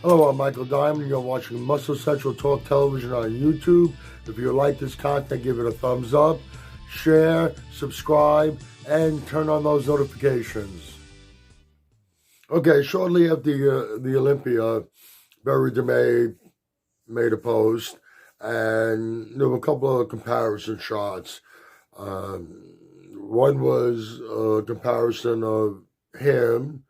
Hello, I'm Michael Diamond. You're watching Muscle Central Talk Television on YouTube. If you like this content, give it a thumbs up, share, subscribe, and turn on those notifications. Okay, shortly after the Olympia, Barry DeMay made a post, and there were a couple of comparison shots. One was a comparison of him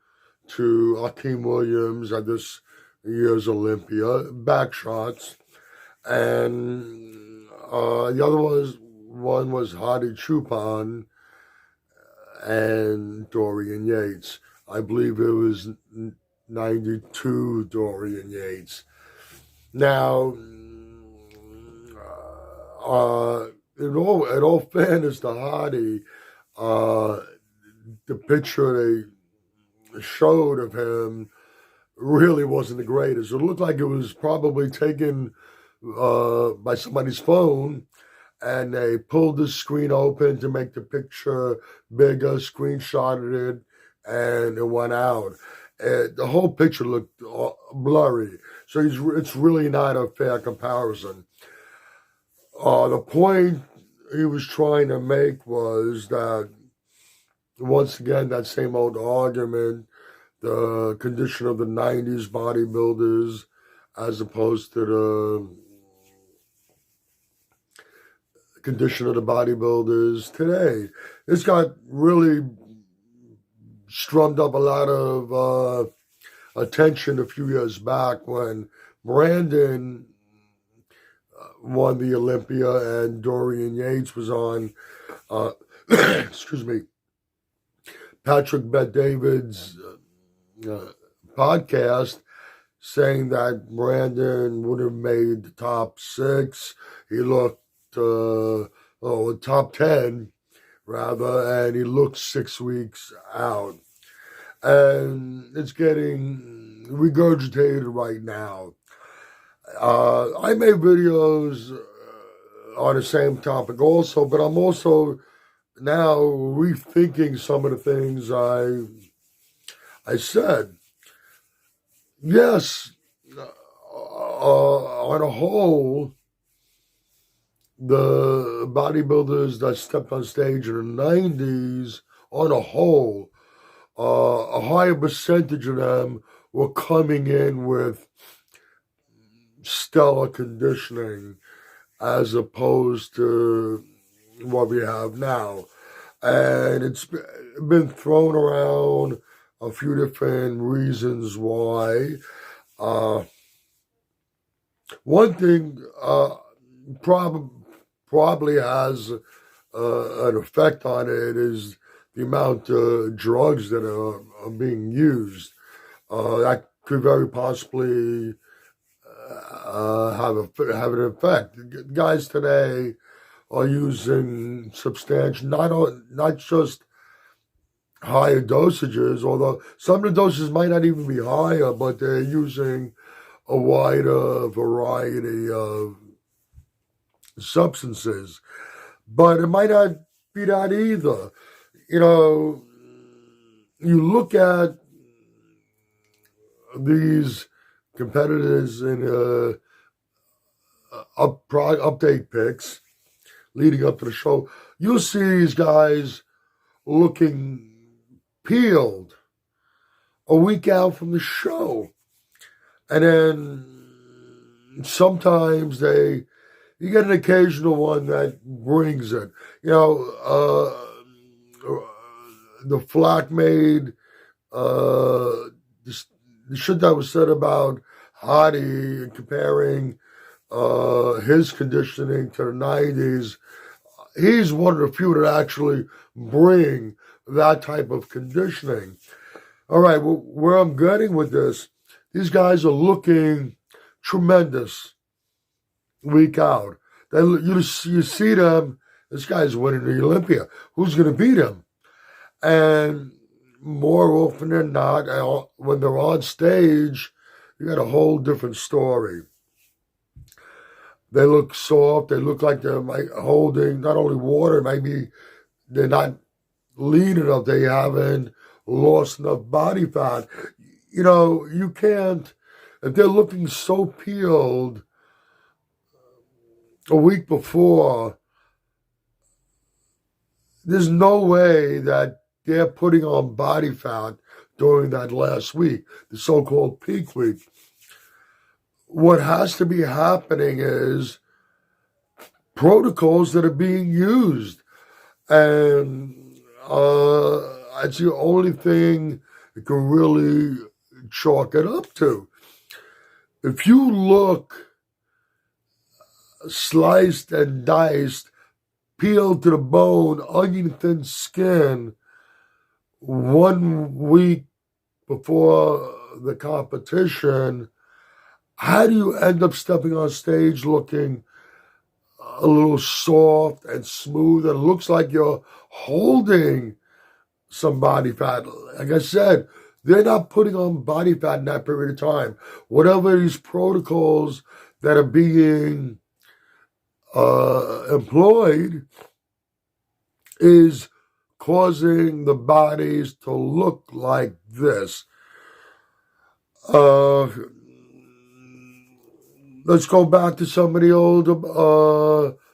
to Akeem Williams at this year's Olympia, back shots, and the other one was Hadi Choopan and Dorian Yates. I believe it was 92 Dorian Yates. Now, in all fairness to Hadi, the picture they showed of him really wasn't the greatest. It looked like it was probably taken by somebody's phone, and they pulled the screen open to make the picture bigger, screenshotted it, and it went out. The whole picture looked blurry, so it's really not a fair comparison. The point he was trying to make was that, once again, that same old argument, the condition of the 90s bodybuilders as opposed to the condition of the bodybuilders today. This got really strummed up a lot of attention a few years back when Brandon won the Olympia and Dorian Yates was on, excuse me, Patrick Bet-David's podcast, saying that Brandon would have made the top 6. He looked top 10 rather, and he looked 6 weeks out, and it's getting regurgitated right now. I made videos on the same topic also, but I'm also now rethinking some of the things I said. Yes, on a whole, the bodybuilders that stepped on stage in the 90s, on a whole, a higher percentage of them were coming in with stellar conditioning as opposed to what we have now. And it's been thrown around a few different reasons why. One thing probably has an effect on it is the amount of drugs that are being used. That could very possibly have an effect. Guys today are using substantial, not just higher dosages, although some of the doses might not even be higher, but they're using a wider variety of substances. But it might not be that either. You look at these competitors in update pics leading up to the show, you'll see these guys looking peeled a week out from the show. And then sometimes you get an occasional one that brings it. The flack made, the shit that was said about Hadi comparing his conditioning to the 90s, he's one of the few that actually bring that type of conditioning. All right, well, where I'm getting with this, these guys are looking tremendous week out. You see them, this guy's winning the Olympia. Who's going to beat him? And more often than not, when they're on stage, you got a whole different story. They look soft. They look like they're holding not only water, maybe they're not lean enough. They haven't lost enough body fat. You can't if they're looking so peeled a week before, there's no way that they're putting on body fat during that last week, the so-called peak week. What has to be happening is protocols that are being used. And that's the only thing you can really chalk it up to. If you look sliced and diced, peeled to the bone, onion thin skin, 1 week before the competition, how do you end up stepping on stage looking a little soft and smooth, and it looks like you're holding some body fat? Like I said, they're not putting on body fat in that period of time. Whatever these protocols that are being employed is causing the bodies to look like this. Let's go back to some of the old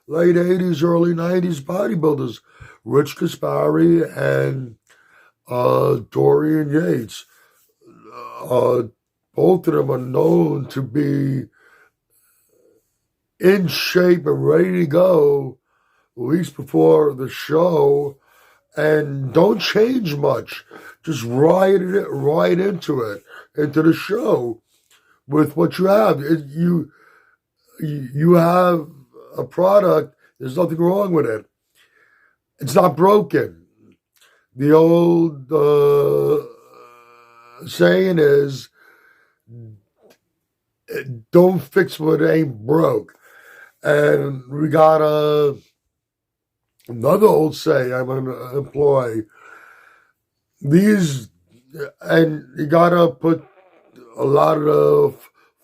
late 80s, early 90s bodybuilders, Rich Kaspari and Dorian Yates. Both of them are known to be in shape and ready to go weeks before the show, and don't change much. Just ride into it, into the show with what you have. You have a product, there's nothing wrong with it. It's not broken. The old saying is, don't fix what ain't broke. And we got another old saying I'm going to employ. And you got to put a lot of the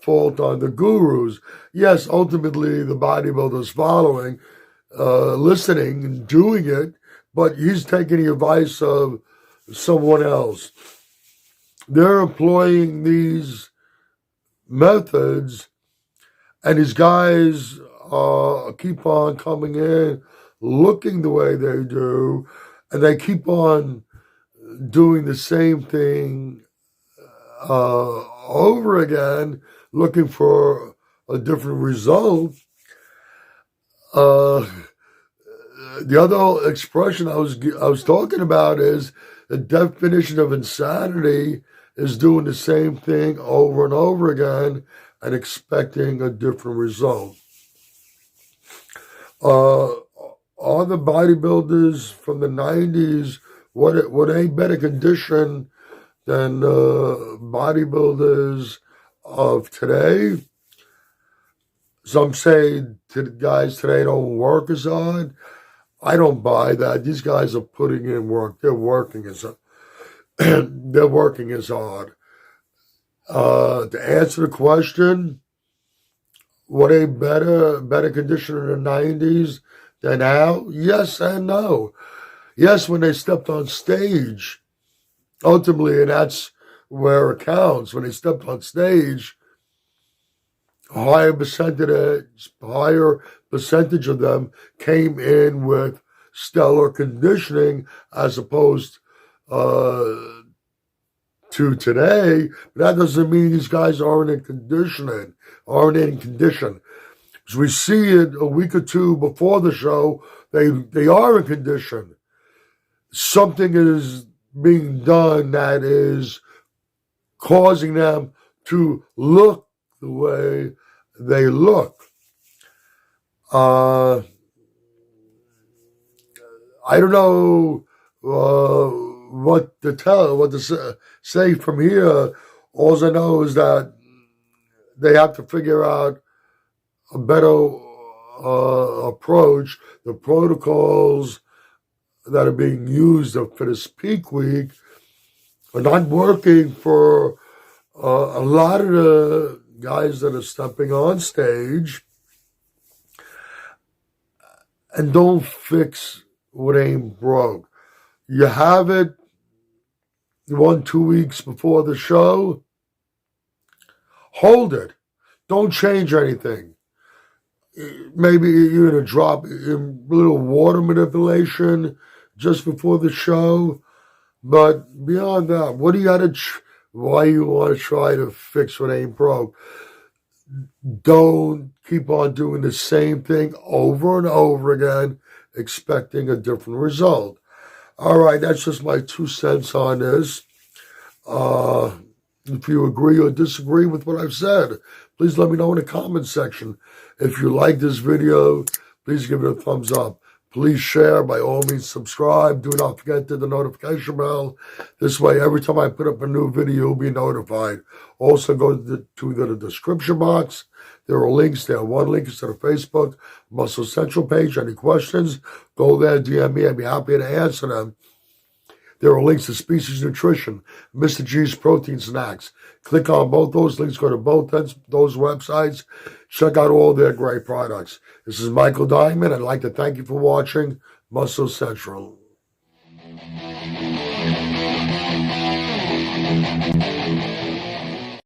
fault on the gurus. Yes, ultimately the bodybuilder's following, listening and doing it, but he's taking the advice of someone else. They're employing these methods, and these guys keep on coming in, looking the way they do, and they keep on doing the same thing over again, looking for a different result. The other expression I was talking about is the definition of insanity is doing the same thing over and over again and expecting a different result. Are the bodybuilders from the 90s, what ain't better condition than bodybuilders of today? Some say the guys today don't work as hard. I don't buy that. These guys are putting in work. They're working as hard. To answer the question, what a better condition in the 90s than now? Yes and no. Yes, when they stepped on stage, ultimately, and that's where it counts. When they stepped on stage, a higher percentage of them came in with stellar conditioning as opposed to today. But that doesn't mean these guys aren't in condition. Because we see it a week or two before the show, they are in condition. Something is being done that is causing them to look the way they look. I don't know what to say from here. All I know is that they have to figure out a better approach. The protocols that are being used for this peak week are not working for a lot of the guys that are stepping on stage, and don't fix what ain't broke. You have it 1-2 weeks before the show, hold it. Don't change anything. Maybe you're going to drop a little water manipulation just before the show. But beyond that, what do you got to, why you want to try to fix what ain't broke? Don't keep on doing the same thing over and over again, expecting a different result. All right, that's just my 2 cents on this. If you agree or disagree with what I've said, please let me know in the comment section. If you like this video, please give it a thumbs up. Please share. By all means, subscribe. Do not forget to hit the notification bell. This way, every time I put up a new video, you'll be notified. Also, go to the description box. There are links there. One link is to the Facebook Muscle Central page. Any questions, go there, DM me. I'd be happy to answer them. There are links to Species Nutrition, Mr. G's Protein Snacks. Click on both those links. Go to both those websites. Check out all their great products. This is Michael Diamond. I'd like to thank you for watching Muscle Central.